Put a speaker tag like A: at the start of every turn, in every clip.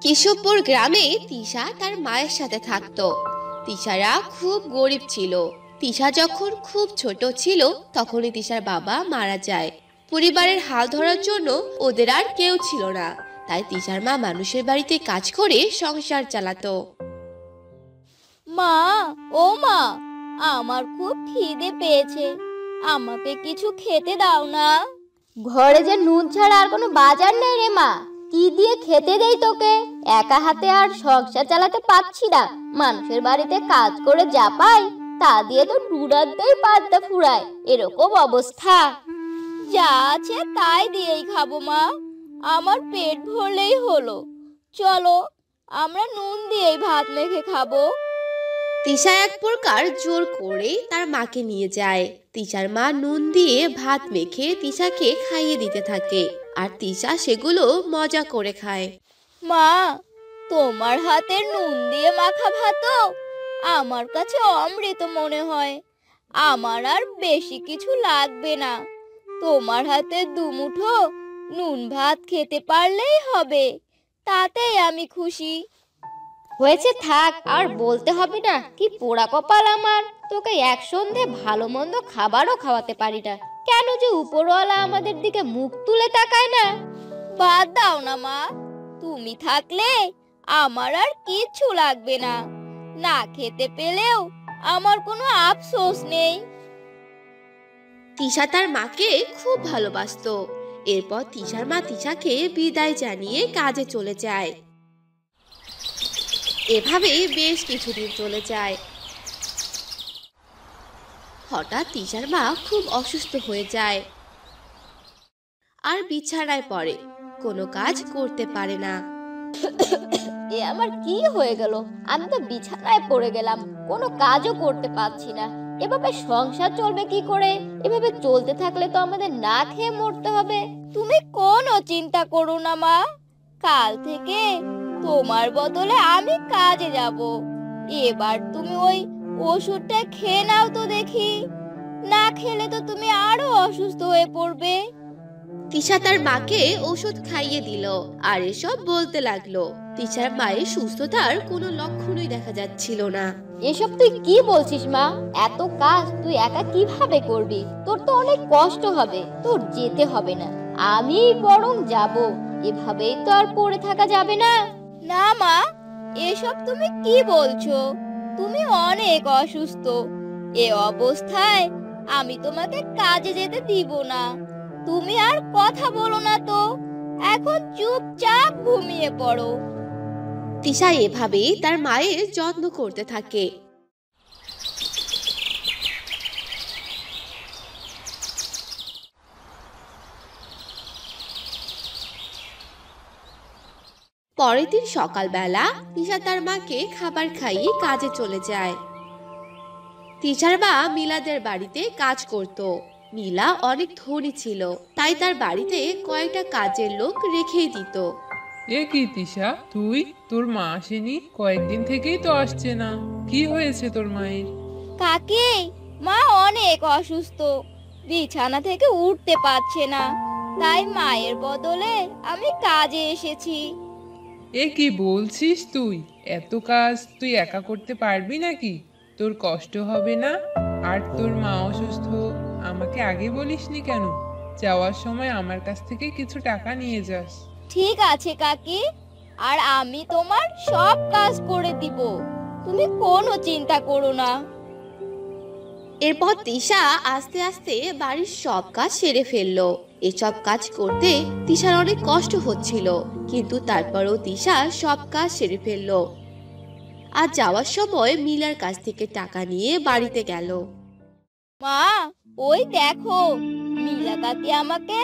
A: কেশবপুর গ্রামে তিশা তার মায়ের সাথে থাকতো। তিশারা খুব গরিব ছিল। তিশা যখন খুব ছোট ছিল তখনই তিশার বাবা মারা যায়। পরিবারের হাল ধরার জন্য ওদের আর কেউ ছিল না, তাই তিশার মা মানুষের বাড়িতে কাজ করে সংসার চালাতো।
B: মা, ও মা, আমার খুব খিদে পেয়েছে, আমাকে কিছু খেতে দাও না।
C: ঘরে যে নুন ছাড়া আর কোনো বাজার নেই রে মা, কি দিয়ে খেতে দেই তোকে? একা হাতে আর সংসার চালাতে পারছি না, মানুষের বাড়িতে কাজ করে যা পাই তা দিয়ে তো ডুরাতেই পান্তা ফুরায়, এরকম অবস্থা।
B: যা আছে তাই দিয়েই খাবো মা, আমার পেট ভরলেই হলো। চলো আমরা নুন দিয়েই ভাত মেখে খাবো।
A: তিশা এক প্রকার জোর করে তার মাকে নিয়ে যায়। তিশার মা নুন দিয়ে ভাত মেখে তিশাকে খাইয়ে দিতে থাকে, আর তিশা সেগুলো মজা করে খায়।
B: মা, তোমার হাতের নুন দিয়ে মাখা ভাতও আমার কাছে অমৃত মনে হয়। আমার আর বেশি কিছু লাগবে না, তোমার হাতে দুমুঠো নুন ভাত খেতে পারলেই হবে, তাতেই আমি খুশি।
C: হয়েছে, থাক, আর বলতে হবে না। কি পোড়া কপাল আমার, তোকে এক সন্ধে ভালো মন্দ খাবারও খাওয়াতে পারি না। কেন যে উপরওয়ালা আমাদের দিকে মুখ তুলে তাকায় না?
B: বাদ দাও না মা, তুমি থাকলে আমার আর কিচ্ছু লাগবে না। না খেতে পেলেও আমার কোনো আফসোস নেই।
A: তিশা তার মাকে খুব ভালোবাসতো। এরপর তিশার মা তিশাকে বিদায় জানিয়ে কাজে চলে যায়। এভাবেই বেশ কিছুদিন চলে যায়। হঠাৎ তিশার মা খুব অসুস্থ হয়ে যায় আর বিছানায় পড়ে, কোনো কাজ করতে পারে না।
C: এ আমার কি হয়ে গেল? আমি তো বিছানায় পড়ে গেলাম, কোনো কাজও করতে পারছি না। এভাবে সংসার চলবে কি করে? এভাবে চলতে থাকলে তো আমাদের না খেয়ে মরতে হবে।
B: তুমি কোনো চিন্তা করো না মা, কাল থেকে তোমার বদলে আমি কাজে যাব। এবার তুমি ওই ওষুধটা খেয়ে নাও তো দেখি, না খেলে তো তুমি আরো অসুস্থ হয়ে পড়বে।
A: তিশা তার মাকে ওষুধ খাইয়ে দিল আর এসব বলতে লাগলো। তিশার মায়ের সুস্থতার কোনো লক্ষণই দেখা যাচ্ছিল না।
C: এসব তুই কি বলছিস মা? এত কাজ তুই একা কিভাবে করবি? তোর তো অনেক কষ্ট হবে, তোর যেতে হবে না, আমি বরং যাব। এভাবেই তো আর পড়ে থাকা যাবে না।
B: না মা, এসব তুমি কি বলছো? তুমি অনেক অসুস্থ, এ অবস্থায় আমি তোমাকে কাজে যেতে দিব না। তুমি আর কথা বলো না তো, এখন চুপচাপ ঘুমিয়ে পড়ো।
A: তিশা এভাবেই তার মায়ের যত্ন করতে থাকে। পরের দিন সকালবেলা তিশা তার মাকে খাবার খাইয়ে কাজে চলে যায়। তিশার মা মিলাদের বাড়িতে কাজ করত। মিলা অনেক ধনী ছিল, তাই তার বাড়িতে কয়েকটা কাজের লোক রেখেই দিত।
D: এ কি তিশা, তুই? তোর মা আসেনি কয়েকদিন থেকেই তো আসছে না, কি হয়েছে তোর মায়ের?
B: কাকি, মা অনেক অসুস্থ, বিছানা থেকে উঠতে পারছে না, তাই মায়ের বদলে আমি কাজে এসেছি।
D: এ কি বলছিস তুই? এত কাজ তুই একা করতে পারবি নাকি? তোর কষ্ট হবে না? আর তোর মা অসুস্থ, আমাকে আগে বলিসনি কেন? যাওয়ার সময় আমার কাছ থেকে কিছু টাকা নিয়ে যাস।
B: ঠিক আছে কাকি, আর আমি তোমার সব কাজ করে দিব, তুমি কোনো চিন্তা করো না।
A: এরপর তিশা আস্তে আস্তে বাড়ির সব কাজ সেরে ফেললো। এসব কাজ করতে তিশার অনেক কষ্ট হচ্ছিল, কিন্তু তারপরও তিশা সব কাজ সেরে ফেললো। আর যাওয়ার সময় মিলার কাছ থেকে টাকা নিয়ে বাড়িতে গেল।
B: মা, ওই দেখো, মিলা কাকি আমাকে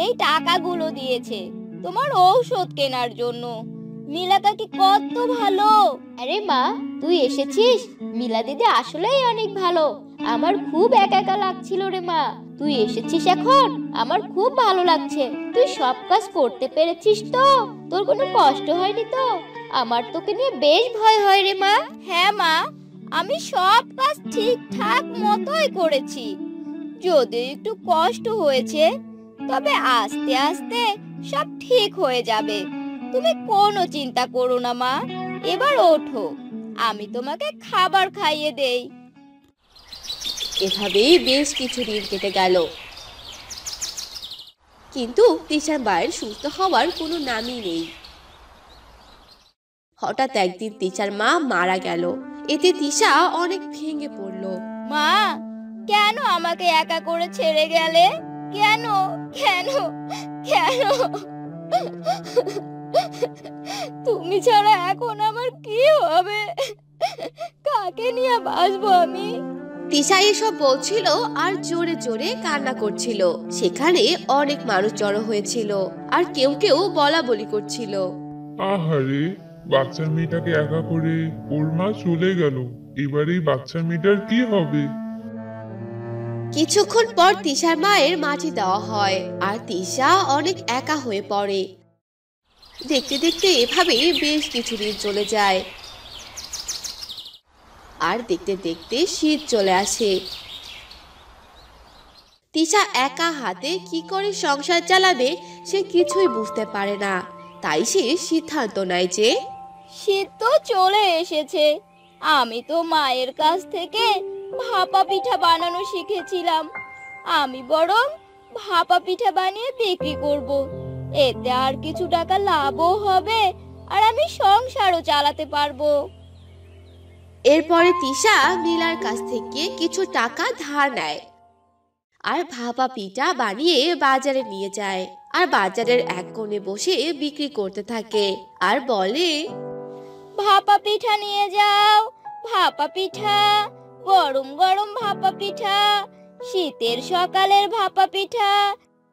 B: এই টাকাগুলো দিয়েছে তোমার ঔষধ কেনার জন্য। মিলা কাকি কত ভালো।
C: আরে মা, তুই এসেছিস? মিলা দিদি আসলেই অনেক ভালো। আমার খুব একা একা লাগছিল রে মা, তুই এসেছিস এখন, আমার খুব ভালো লাগছে। তুই সব কাজ করতে পেরেছিস তো? তোর কোনো কষ্ট হয়নি তো? আমার তোকে নিয়ে বেশ ভয় হয় রে মা।
B: হ্যাঁ মা, আমি সব কাজ ঠিকঠাক মতোই করেছি। যদিও একটু কষ্ট হয়েছে, তবে আস্তে আস্তে সব ঠিক হয়ে যাবে। তুমি কোনো চিন্তা করো না মা, এবার ওঠো, আমি তোমাকে খাবার খাইয়ে দেই।
A: এভাবেই বেশ কিছু দিন কেটে গেল, কিন্তু তিশার মায়ের সুস্থ হওয়ার কোনো নামই নেই। হঠাৎ একদিন তিশার মা মারা গেল। এতে তিশা অনেক ভেঙে পড়ল।
B: মা, কেন আমাকে একা করে ছেড়ে গেলে? কেন কেন কেন? তুমি ছাড়া এখন আমার কি হবে? কাকে নিয়ে বাঁচবো আমি?
A: তিশা এসব বলছিল আর জোরে জোরে কান্না করছিল। সেখানে অনেক মানুষ জড়ো হয়েছিল আর কেউ কেউ বলা বলি করছিল।
E: আহারে, বাচ্চা মেয়েটাকে একা করে ওর মা চলে গেল, এবার এই বাচ্চা মেয়েটার কি হবে?
A: কিছুক্ষণ পর তিশার মায়ের মাটি দেওয়া হয় আর তিশা অনেক একা হয়ে পড়ে। দেখতে দেখতে এভাবে বেশ কিছুদিন চলে যায়। আর দেখতে দেখতে শীত চলে আসে। তিশা একা হাতে কি করে সংসার চালাবে সে কিছুই বুঝতে পারে না। তাই সে সিদ্ধান্ত নেয় যে
B: শীত তো চলে এসেছে, আমি তো মায়ের কাছ থেকে ভাপা পিঠা বানানো শিখেছিলাম। আমি বরং ভাপা পিঠা বানিয়ে বিক্রি করব। এতে আর কিছু টাকা লাভও হবে আর আমি সংসারও চালাতে পারবো।
A: এরপরে তিশা মিলার কাছ থেকে কিছু টাকা ধার নেয় আর ভাপা পিঠা বানিয়ে বাজারে নিয়ে যায়। আর বাজারের এক কোণে বসে বিক্রি করতে থাকে আর বলে,
B: ভাপা পিঠা নিয়ে যাও, ভাপা পিঠা, গরম গরম ভাপা পিঠা, শীতের সকালের ভাপা পিঠা।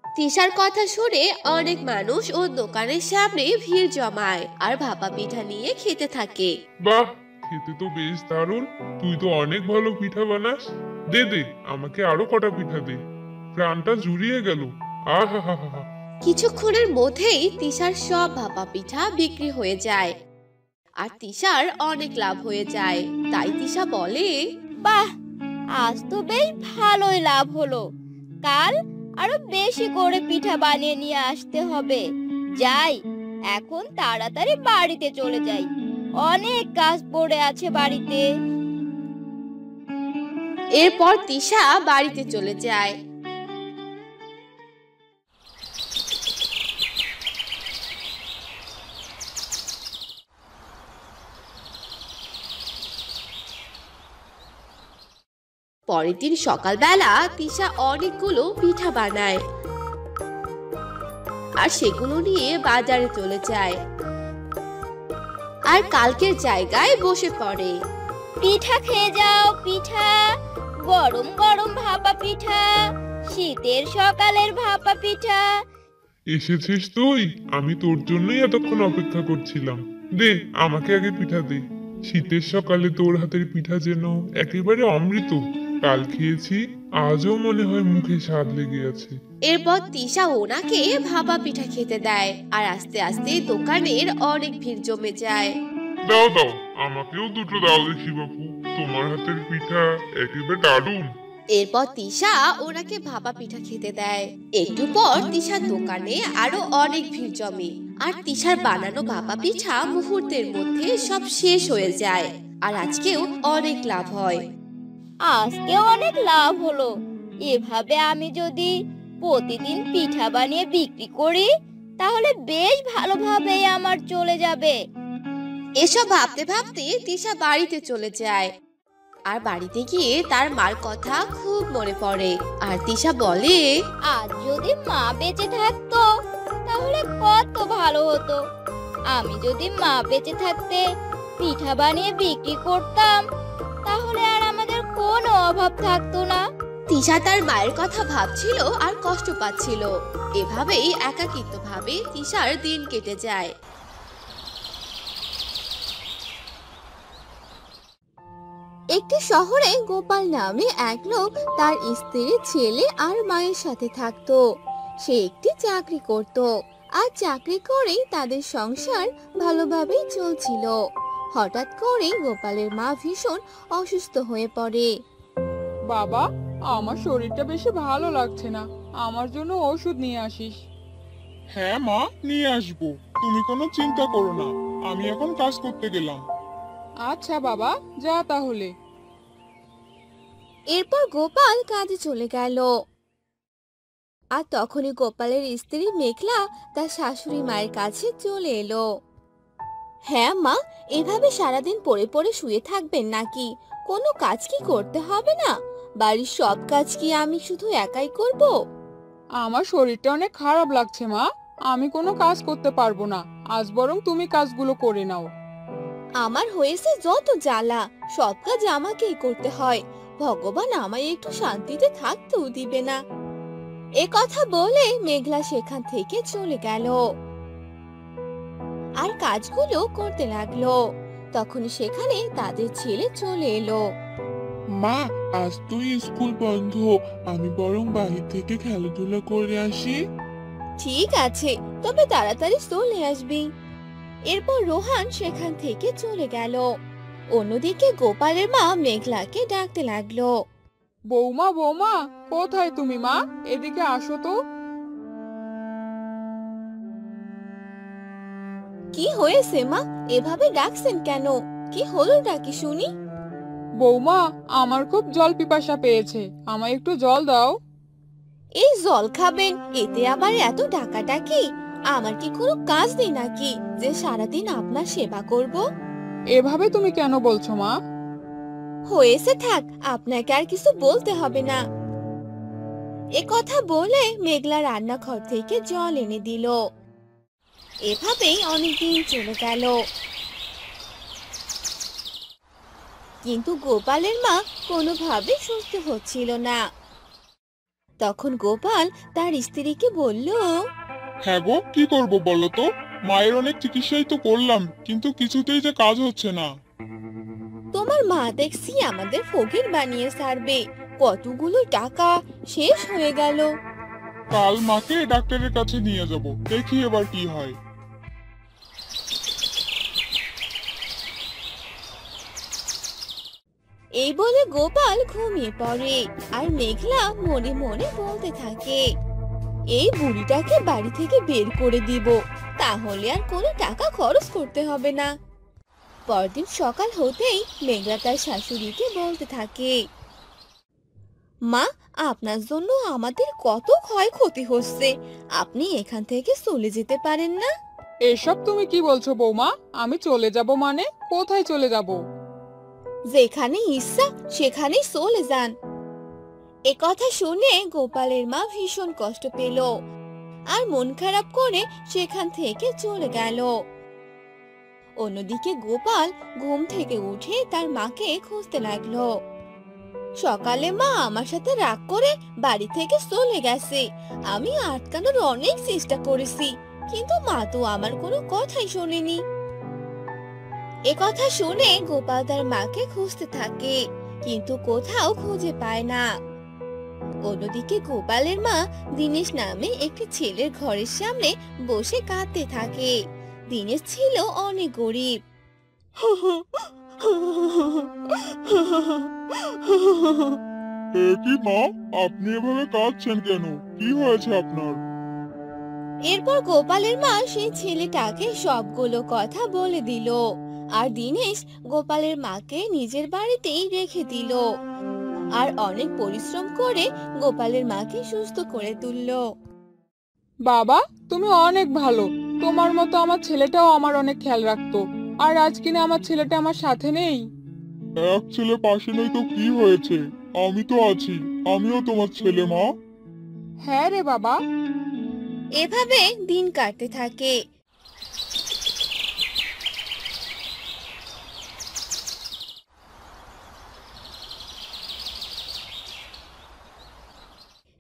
A: তিশার কথা শুনে অনেক মানুষ ও দোকানের সামনে ভিড় জমায় আর ভাপা পিঠা নিয়ে খেতে থাকে।
E: বাহ, খেতে তো বেশ দারুণ। তুই তো অনেক ভালো পিঠা বানাস। দে দে, আমাকে আরো কটা পিঠা দে। প্রাণটা জুড়িয়ে গেল। আহা হা হা হা।
A: কিছুক্ষণের মধ্যেই তিশার সব ভাপা পিঠা বিক্রি হয়ে যায় আর তিশার অনেক লাভ হয়ে যায়। তাই তিশা বলে,
B: বাহ, আজ তো বেশ ভালোই লাভ হলো। কাল আরো বেশি করে পিঠা বানিয়ে নিয়ে আসতে হবে। যাই, এখন তাড়াতাড়ি বাড়িতে চলে যাই, অনেক কাজ পড়ে আছে বাড়িতে।
A: এরপর তিশা বাড়িতে চলে যায়। পরের দিন সকালবেলা তিশা অনেকগুলো পিঠা বানায় আর সেগুলো নিয়ে বাজারে চলে যায় আর কালকের জায়গায় বসে পড়ে।
B: পিঠা খেয়ে যাও, পিঠা, গরম গরম ভাপা পিঠা, শীতের সকালের ভাপা পিঠা।
E: এসেছিস তুই? আমি তোর জন্যই এতক্ষণ অপেক্ষা করছিলাম। দে, আমাকে আগে পিঠা দে। শীতের সকালে তোর হাতের পিঠা যেন একেবারে অমৃত। কাল খেয়েছি, আজও মনে হয় মুখে স্বাদ লেগে আছে।
A: এরপর তিশা ওনাকে ভাপা পিঠা খেতে দেয় আর আস্তে আস্তে দোকানের অনেক ভিড় জমে যায়।
E: দাও দাও, আমাকেও দুটো দাও দেখি বাপু। তোমার হাতের পিঠা একেবারে দারুণ।
A: এরপর তিশা ওনাকে ভাপা পিঠা খেতে দেয়। একটু পর তিশার দোকানে আরো অনেক ভিড় জমে আর তিশার বানানো ভাপা পিঠা মুহূর্তের মধ্যে সব শেষ হয়ে যায় আর আজকেও অনেক লাভ হয়।
B: আজকেও অনেক লাভ হলো। এভাবে আমি যদি প্রতিদিন পিঠা বানিয়ে বিক্রি করি তাহলে বেশ ভালোভাবেই আমার চলে যাবে।
A: এসব ভাবতে ভাবতে তিশা বাড়িতে চলে যায় আর বাড়িতে গিয়ে তার মার কথা খুব মনে পড়ে। আর তিশা বলে,
B: আজ যদি মা বেঁচে থাকতো তাহলে কত ভালো হতো। আমি যদি মা বেঁচে থাকতে পিঠা বানিয়ে বিক্রি করতাম তাহলে আর আমাদের কোনো অভাব থাকতো না।
A: তিশা তার মায়ের কথা ভাবছিল আর কষ্ট পাচ্ছিল। এভাবেই একাকিত্বভাবে তিশার দিন কেটে যায়।
F: একটি শহরে গোপাল নামে এক লোক তার স্ত্রী, ছেলে আর মায়ের সাথে থাকতো। সে একটি চাকরি করত আর চাকরি করেই তাদের সংসার ভালোভাবেই চলছিল। হঠাৎ করে গোপালের মা ভীষণ অসুস্থ হয়ে পড়ে।
G: বাবা, আমার শরীরটা বেশি ভালো লাগছে না, আমার জন্য ওষুধ নিয়ে আসিস। হ্যাঁ মা, নিয়ে আসবো। তুমি কোনো চিন্তা করো না, আমি এখন কাজ করতে গেলাম।
D: আচ্ছা বাবা, যা তাহলে।
F: এরপর গোপাল কাজে চলে গেল। আর তখনই গোপালের স্ত্রী মেঘলা তার শাশুড়ি মায়ের কাছে চলে এলো। হ্যাঁ মা, এভাবে সারাদিন পড়ে পড়ে শুয়ে থাকবেন নাকি? কোনো কাজ কি করতে হবে না? বাড়ির সব কাজ কি আমি শুধু একাই করব?
D: আমার শরীরটা অনেক খারাপ লাগছে মা, আমি কোনো কাজ করতে পারবো না। আজ বরং তুমি কাজগুলো করে নাও।
F: আমার হয়েছে যত জ্বালা, সব কাজ আমাকেই করতে হয়। ভগবান আমায় একটু শান্তিতে থাকতেও দিবে না। এ কথা বলে মেঘলা সেখান থেকে চলে গেল আর কাজগুলো করতে লাগলো। তখন সেখানে তাদের ছেলে চলে এলো।
G: মা, আজ তুই স্কুল বন্ধ, আমি বরং বাড়ি থেকে খেলাধুলা করে আসি।
F: ঠিক আছে, তবে তাড়াতাড়ি চলে আসবি। এরপর রোহান সেখান থেকে চলে গেল। অন্যদিকে গোপালের মা মেঘলাকে ডাকতে লাগলো।
D: বৌমা বৌমা, কোথায় তুমি মা? এদিকে আসো তো।
F: কি হয়েছে মা, এভাবে ডাকছেন কেন? কি হলো ডাকি শুনি?
D: বৌমা, আমার খুব জল পিপাসা পেয়েছে, আমায় একটু জল দাও।
F: এই জল খাবেন, এতে আবার এত ডাকাডাকি? আমার কি কোনো কাজ নেই নাকি যে সারাদিন আপনার সেবা করব?
D: এভাবে তুমি কেন বলছো মা?
F: হয়েছে, থাক, আপনাকে আর কিছু বলতে হবে না। এ কথা বলে মেঘলা রান্নাঘর থেকে জল এনে দিল। এভাবেই অনেকদিন চলে গেল, কিন্তু গোপালের মা কোনোভাবে সুস্থ হচ্ছিল না। তখন গোপাল তার স্ত্রীকে বলল,
G: হ্যাঁ গো, কি করব বলো তো? মায়ের অনেক চিকিৎসাই তো করলাম, কিন্তু কিছুতেই যে কাজ হচ্ছে না।
F: তোমার মা দেখছি আমাদের ফকির বানিয়ে ছাড়বে। কতগুলো টাকা শেষ হয়ে গেল।
G: কাল মাকে ডাক্তারের কাছে নিয়ে যাব, দেখি এবার কি হয়।
F: এই বলে গোপাল ঘুমিয়ে পড়ে আর মেঘলা মনে মনে বলতে থাকে, এই বুড়িটাকে বাড়ি থেকে বের করে দিব, তাহলে আর কোনো টাকা খরচ করতে হবে না। পরদিন সকাল হতেই মেঘলা তার শাশুড়িকে বলতে থাকে, মা, আপনার জন্য আমাদের কত ক্ষয়ক্ষতি হচ্ছে, আপনি এখান থেকে চলে যেতে পারেন না?
D: এসব তুমি কি বলছো বৌমা? আমি চলে যাব মানে? কোথায় চলে যাব?
F: যেখানে ইচ্ছা সেখানেই চলে যান। এ কথা শুনে গোপালের মা ভীষণ কষ্ট পেল আর মন খারাপ করে সেখান থেকে চলে গেল। অন্যদিকে গোপাল ঘুম থেকে উঠে তার মাকে খুঁজতে লাগলো। সকালে মা আমার সাথে রাগ করে বাড়ি থেকে চলে গেছে। আমি আটকানোর অনেক চেষ্টা করেছি, কিন্তু মা তো আমার কোনো কথাই শোনেনি। এ কথা শুনে গোপাল তার মাকে খুঁজতে থাকে, কিন্তু কোথাও খুঁজে পায় না। অন্যদিকে গোপালের মা দীনেশ নামে একটি ছেলের ঘরের সামনে বসে কাঁদতে থাকে। দীনেশ ছিল অনেক গরিব।
G: কি মা, আপনি এভাবে কাঁদছেন কেন? কি হয়েছে আপনার?
F: এরপর গোপালের মা সেই ছেলেটাকে সবগুলো কথা বলে দিল আর দীনেশ গোপালের মাকে নিজের বাড়িতেই রেখে দিল আর অনেক পরিশ্রম করে গোপালের মাকে সুস্থ করে তুললো।
D: বাবা, তুমি অনেক ভালো। তোমার মতো আমার ছেলেটাও আমার অনেক খেয়াল রাখতো। আর আজ কিনা আমার ছেলেটা আমার সাথে নেই।
G: এক ছেলে পাশে নেই তো কি হয়েছে? আমি তো আছি, আমিও তোমার ছেলে মা।
D: হ্যাঁ রে বাবা।
F: এভাবে দিন কাটতে থাকে।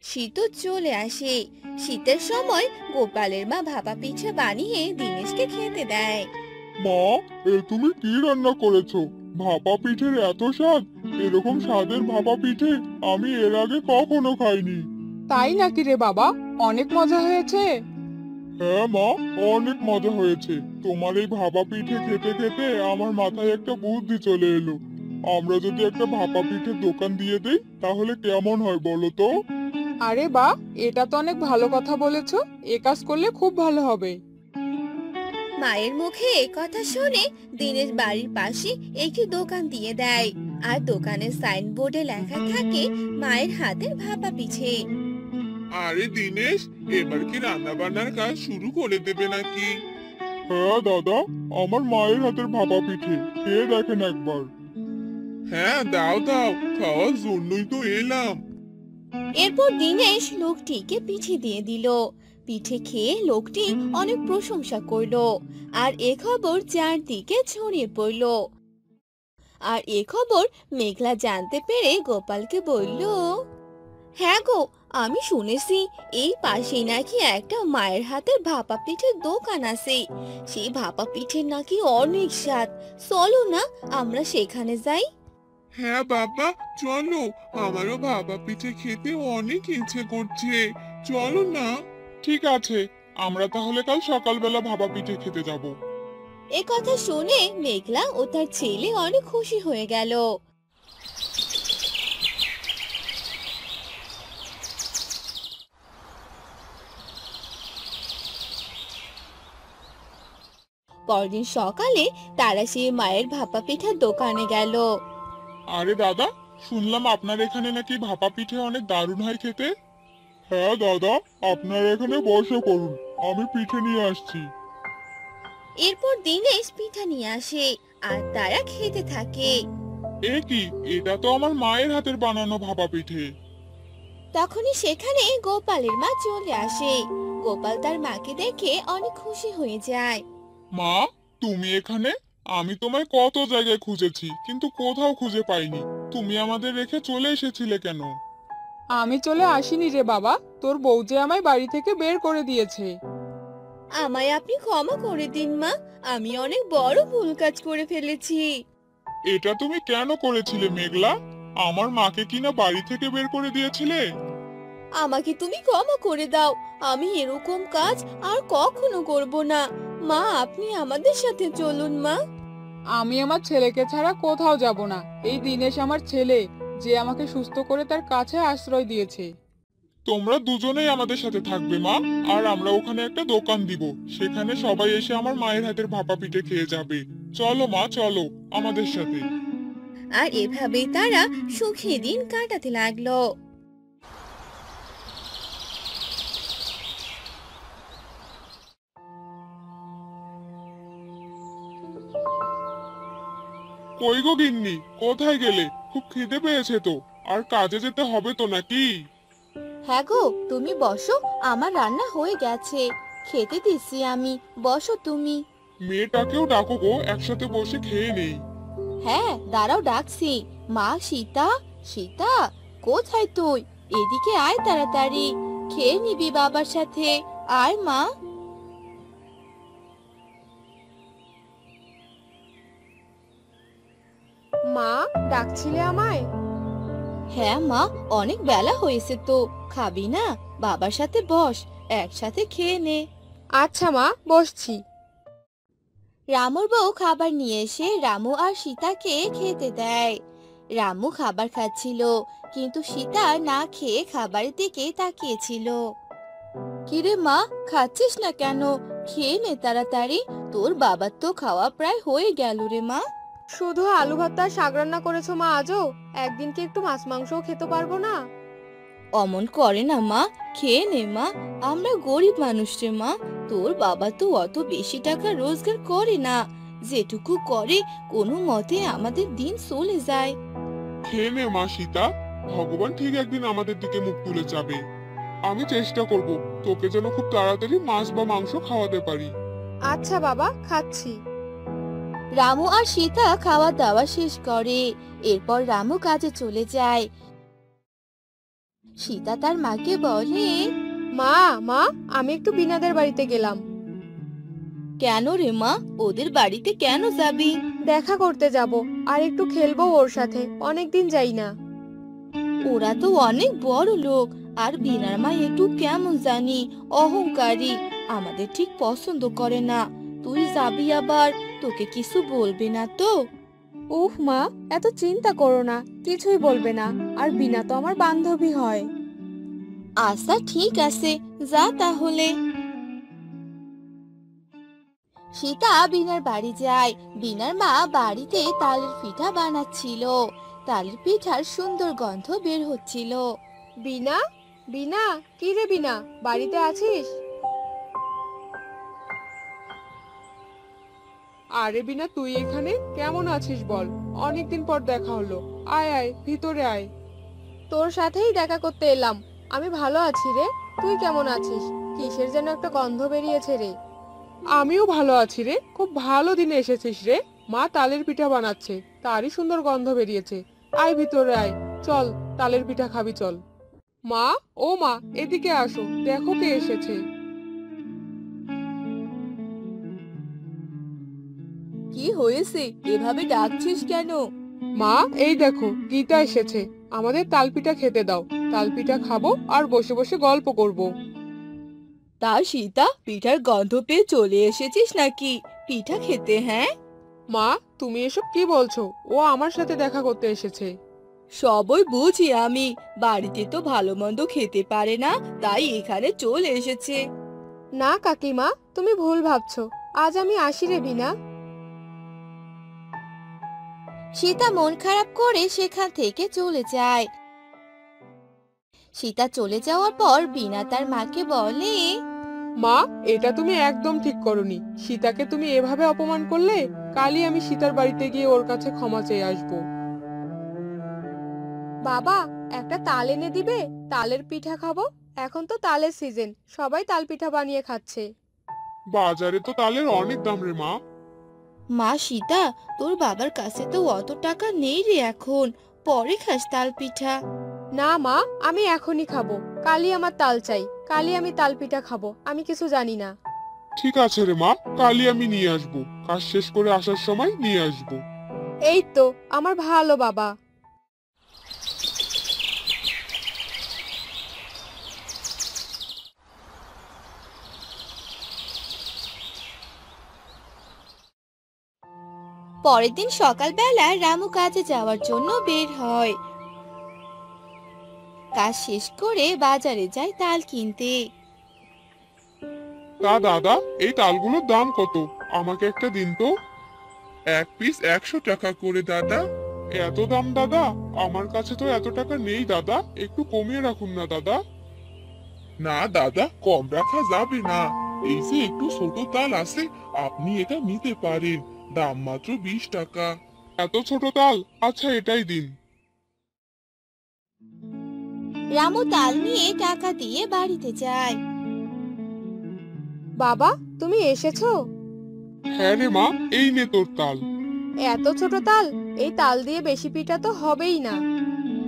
F: শীতও চলে আসে। শীতের সময় গোপালের মা ভাপা পিঠে বানিয়ে দীনেশকে খেতে দেয়।
G: মা, তুমি কি রান্না করেছো? ভাপা পিঠের এত স্বাদ! এরকম স্বাদের ভাপা পিঠে আমি এর আগে কখনো খাইনি।
D: তাই নাকি রে বাবা? অনেক মজা হয়েছে।
G: হ্যাঁ মা, অনেক মজা হয়েছে। তোমার এই ভাপা পিঠে খেতে খেতে আমার মাথায় একটা বুদ্ধি চলে এলো। আমরা যদি একটা ভাপা পিঠের দোকান দিয়ে দেই তাহলে কেমন হয় বলো তো?
H: আরে বাহ, এটা তো অনেক ভালো কথা বলেছো। এ কাজ করলে খুব ভালো হবে।
F: মায়ের মুখে এ কথা শুনে দিনেশ বাড়ির পাশে একটি দোকান দিয়ে দেয়। আর দোকানের সাইনবোর্ডে লেখা থাকে মায়ের হাতের ভাপা পিঠে।
E: আরে দিনেশ, এবার কি রান্না বান্নার কাজ শুরু করে দেবে নাকি?
G: হ্যাঁ দাদা, আমার মায়ের হাতের ভাপা পিঠে খেয়ে দেখেন একবার।
E: হ্যাঁ, দাও দাও, খাওয়ার জন্যই তো এলাম।
F: এরপর দিনেশ লোকটিকে পিঠে দিয়ে দিল। পিঠে খেয়ে লোকটি অনেক প্রশংসা করলো। আর এ খবর চারদিকে ছড়িয়ে পড়ল। আর এ খবর মেঘলা জানতে পেরে গোপালকে বলল, হ্যাঁ গো, আমি শুনেছি এই পাশেই নাকি একটা মায়ের হাতের ভাপা পিঠের দোকান আছে। সেই ভাপা পিঠের নাকি অনেক স্বাদ। চলো না আমরা সেখানে যাই।
E: হ্যাঁ বাবা, চলো, আমারও ভাপা পিঠে খেতে অনেক ইচ্ছে করছে। চলো না।
G: ঠিক আছে, আমরা তাহলে কাল সকালবেলা ভাপা পিঠে খেতে যাব।
F: এ কথা শুনে মেঘলা ও তার ছেলে অনেক খুশি হয়ে গেল। পরদিন সকালে তারা সেই মায়ের ভাপা পিঠার দোকানে গেল।
G: আরে দাদা, শুনলাম আপনার এখানে নাকি ভাপা পিঠে অনেক দারুণ হয় খেতে। হ্যাঁ দাদা, আপনার এখানে বসে করুন, আমি পিঠে নিয়ে আসছি।
F: এরপর দিনেশ পিঠা নিয়ে আসে আর তারা খেতে থাকে।
G: এ কি, এটা তো আমার মায়ের হাতের বানানো ভাপা পিঠে।
F: তখনই সেখানে গোপালের মা চলে আসে। গোপাল তার মাকে দেখে অনেক খুশি হয়ে যায়।
G: মা, তুমি এখানে? আমি তোমায় কত জায়গায় খুঁজেছি কিন্তু কোথাও খুঁজে পাইনি। তুমি আমাদের রেখে চলে এসেছিলে কেন?
H: আমি চলে আসিনি রে বাবা, তোর বউ যে আমায় বাড়ি থেকে বের করে দিয়েছে।
F: আমায় আপনি ক্ষমা করে দিন মা, আমি অনেক বড় ভুল কাজ করে ফেলেছি।
G: এটা তুমি কেন করেছিলে মেঘলা? আমার মাকে কিনা বাড়ি থেকে বের করে দিয়েছিলে?
F: আমাকে তুমি ক্ষমা করে দাও, আমি এরকম কাজ আর কখনো করব না। মা, আপনি আমাদের সাথে চলুন মা।
H: আমি আমার ছেলেকে ছাড়া কোথাও যাব না। এই দিনেশ আমার ছেলে, যে আমাকে সুস্থ করে তার কাছে আশ্রয় দিয়েছে।
G: তোমরা দুজনেই আমাদের সাথে থাকবে মা, আর আমরা ওখানে একটা দোকান দিব, সেখানে সবাই এসে আমার মায়ের হাতের ভাপা পিঠে খেয়ে যাবে। চলো মা, চলো আমাদের সাথে।
F: আর এভাবেই তারা সুখী দিন কাটাতে লাগলো।
G: কই গো গিন্নি, কোথায় গেলে? খুব খিদে পেয়েছে তো, আর কাজে যেতে হবে তো নাকি?
F: হ্যাঁ গো, তুমি বসো, আমার রান্না হয়ে গেছে, খেতে দিচ্ছি আমি, বসো তুমি।
G: মেয়েটাকেও ডাকো গো, একসাথে বসে খেয়ে নেই।
F: হ্যাঁ, দাঁড়াও ডাকছি। মা, সীতা, সীতা, কোথায় তুই? এদিকে আয় তাড়াতাড়ি, খেয়ে নিবি বাবার সাথে। আয় মা।
I: মা, ডাকছিলে আমায়?
F: হ্যাঁ মা, অনেক বেলা হয়েছে তো, খাবি না? বাবার সাথে বস, একসাথে খেয়ে নে।
I: আচ্ছা মা, বসছি।
F: রামুর বউ খাবার নিয়ে এসে রামু আর সীতাকে খেতে দেয়। রামু খাবার খাচ্ছিল, কিন্তু সীতা না খেয়ে খাবারের দিকে তাকিয়েছিল। কিরে মা, খাচ্ছিস না কেন? খেয়ে নে তাড়াতাড়ি, তোর বাবার তো খাওয়া প্রায় হয়ে গেল রে মা।
I: শুধু আলু ভাত আর শাক রান্না করেছো মা আজও? একদিন কি একটু মাছ মাংসও খেতে পারবো না?
F: অমন করে না মা, খেয়ে নে মা, আমরা গরিব মানুষ রে মা। তোর বাবা তো অত বেশি টাকা রোজগার করে না, যেটুকু করে কোনো মতে আমাদের দিন চলে যায়।
G: খেয়ে নে মা সীতা, ভগবান ঠিক একদিন আমাদের দিকে মুখ তুলে যাবে। আমি চেষ্টা করব তোকে যেন খুব তাড়াতাড়ি মাছ বা মাংস খাওয়াতে পারি।
I: আচ্ছা বাবা, খাচ্ছি।
F: রামু আর সীতা খাওয়া দাওয়া শেষ করে, এরপর রামু কাজে চলে যায়। সীতা তার মাকে বলে,
I: মা, মা, আমি একটু বিনাদের বাড়িতে গেলাম।
F: কেন রে মা, ওদের বাড়িতে কেন যাবি?
I: দেখা করতে যাব, আর একটু খেলবো ওর সাথে, অনেকদিন যাই না।
F: ওরা তো অনেক বড় লোক, আর বিনার মা একটু কেমন জানি অহংকারী, আমাদের ঠিক পছন্দ করে না। তুই যাবি আবার, তোকে কিছু বলবে না তো?
I: উফ মা, এত চিন্তা করো না, কিছুই বলবে না। আর বিনা তো আমার বান্ধবী হয়।
B: আচ্ছা ঠিক আছে, যা তাহলে। সীতা বিনার বাড়ি যায়। বিনার মা বাড়িতে তালের পিঠা বানাচ্ছিল। তালের পিঠার সুন্দর গন্ধ বের হচ্ছিল।
I: বিনা, বিনা, কি রে বিনা, বাড়িতে আছিস? আরে বিনা, তুই এখানে কেমন আছিস বল? অনেকদিন পর দেখা হলো। আয় আয়, ভিতরে আয়। তোর সাথেই দেখা করতে এলাম। আমি ভালো আছি রে, তুই কেমন আছিস? কিসের যেন একটা গন্ধ বেরিয়েছে রে। আমিও ভালো আছি রে, খুব ভালো দিনে এসেছিস রে। মা তালের পিঠা বানাচ্ছে, তারই সুন্দর গন্ধ বেরিয়েছে। আয় ভিতরে আয়, চল তালের পিঠা খাবি চল। মা, ও মা, এদিকে আসো, দেখো কে এসেছে।
B: কি হয়েছে, এভাবে ডাকছিস কেন?
I: মা, এই দেখো গীতা এসেছে, আমাদের তালপিঠা খেতে দাও। তালপিঠা খাবো আর বসে বসে গল্প করব।
B: তা সীতা, পিঠার গন্ধ পেয়ে চলে এসেছিস নাকি পিঠা খেতে? হ্যাঁ
I: মা, তুমি এসব কি বলছো? ও আমার সাথে দেখা করতে এসেছে।
B: সবই বুঝি আমি, বাড়িতে তো ভালো মন্দ খেতে পারে না, তাই এখানে চলে এসেছে।
I: না কাকিমা, তুমি ভুল ভাবছো। আজ আমি আসি রে বিনা।
B: সীতা মন খারাপ করে সেখান থেকে চলে যায়। সীতা চলে যাওয়ার পর বিনা তার মাকে বলে,
I: মা, এটা তুমি একদম ঠিক করনি। সীতাকে তুমি এভাবে অপমান করলে। কালই আমি সীতার বাড়িতে গিয়ে ওর কাছে ক্ষমা চেয়ে আসবো। বাবা, একটা তাল এনে দিবে? তালের পিঠা খাবো। এখন তো তালের সিজন, সবাই তাল পিঠা বানিয়ে খাচ্ছে।
G: বাজারে তো তালের অনেক দাম রে মা।
B: মা সীতা, তোর বাবার কাছে তো অত টাকা নেই রে এখন, পরে খাস তাল পিঠা।
I: না মা, আমি এখনই খাবো। কালই আমার তাল চাই, কালই আমি তাল পিঠা খাবো। আমি কিছু জানি না।
G: ঠিক আছে রে মা, কালই আমি নিয়ে আসবো। কাজ শেষ করে আসার সময় নিয়ে আসবো।
I: এই তো আমার ভালো বাবা।
B: পরের দিন সকালবেলা রামু কাজে যাওয়ার জন্য বের হয়। কাজ শেষ করে বাজারে যায় তাল কিনতে।
G: তা দাদা, এই তালগুলোর দাম কত? আমাকে একটা দিন তো। এক পিস 100 টাকা করে দাদা। এত দাম দাদা? আমার কাছে তো এত টাকা নেই দাদা, একটু কমিয়ে রাখুন না দাদা। না দাদা, কম রাখা যাবে না। এই যে একটু ছোট তাল আছে, আপনি এটা নিতে পারেন। দাম মাত্র 20 টাকা। এত ছোট তাল? আচ্ছা, এটাই দিন।
B: রামু তাল নিয়ে টাকা দিয়ে বাড়িতে যায়।
I: বাবা, তুমি এসেছো?
G: হ্যাঁ রে মা, এই নে তোর তাল।
I: এত ছোট তাল? এই তাল দিয়ে বেশি পিঠা তো হবেই না।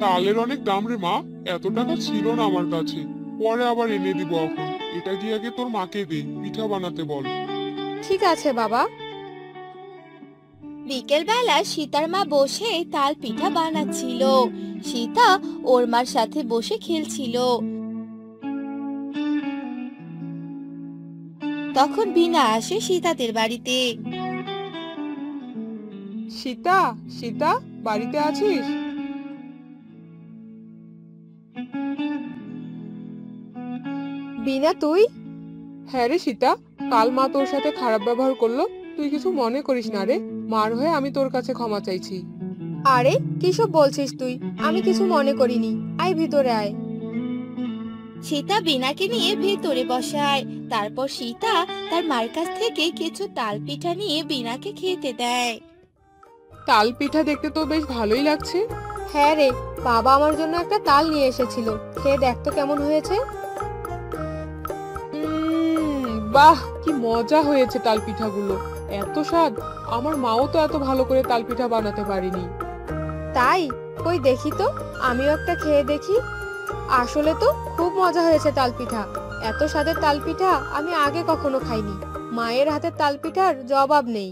G: তালের অনেক দাম রে মা, এত টাকা ছিল না আমার কাছে। পরে আবার এনে দিব। এখন এটা গিয়ে আগে তোর মাকে দে, পিঠা বানাতে বল।
I: ঠিক আছে বাবা।
B: বিকেলবেলা সীতার মা বসে তাল পিঠা বানাচ্ছিল। সীতা ওর মার সাথে বসে খেলছিল। তখন বিনা আসে সীতাদের বাড়িতে।
I: সীতা, সীতা, বাড়িতে আছিস? বিনা, তুই? হ্যাঁ রে সীতা, কাল মা তোর সাথে খারাপ ব্যবহার করলো। তুই কিছু মনে করিস না রে। মার হয়ে আমি তোর কাছে ক্ষমা চাইছি। আরে কিসব বলছিস তুই? আমি কিছু মনে করিনি। আয় ভিতরে আয়।
B: সীতা বিনাকে নিয়ে ভেতরে বসায়। তারপর সীতা তার মার কাছ থেকে কিছু তাল পিঠা নিয়ে বিনাকে খেতে দেয়।
I: তাল পিঠা দেখতে তো বেশ ভালোই লাগছে। হ্যাঁ রে, বাবা আমার জন্য একটা তাল নিয়ে এসেছিল। খেয়ে দেখ তো কেমন হয়েছে। বাহ, কি মজা হয়েছে তাল পিঠাগুলো। এত স্বাদ! আমার মাও তো এত ভালো করে তাল পিঠা বানাতে পারেনি। তাই? কই দেখি তো, আমিও একটা খেয়ে দেখি। আসলে তো খুব মজা হয়েছে তাল পিঠা। এত স্বাদের তাল পিঠা আমি আগে কখনো খাইনি। মায়ের হাতের তাল পিঠার জবাব নেই।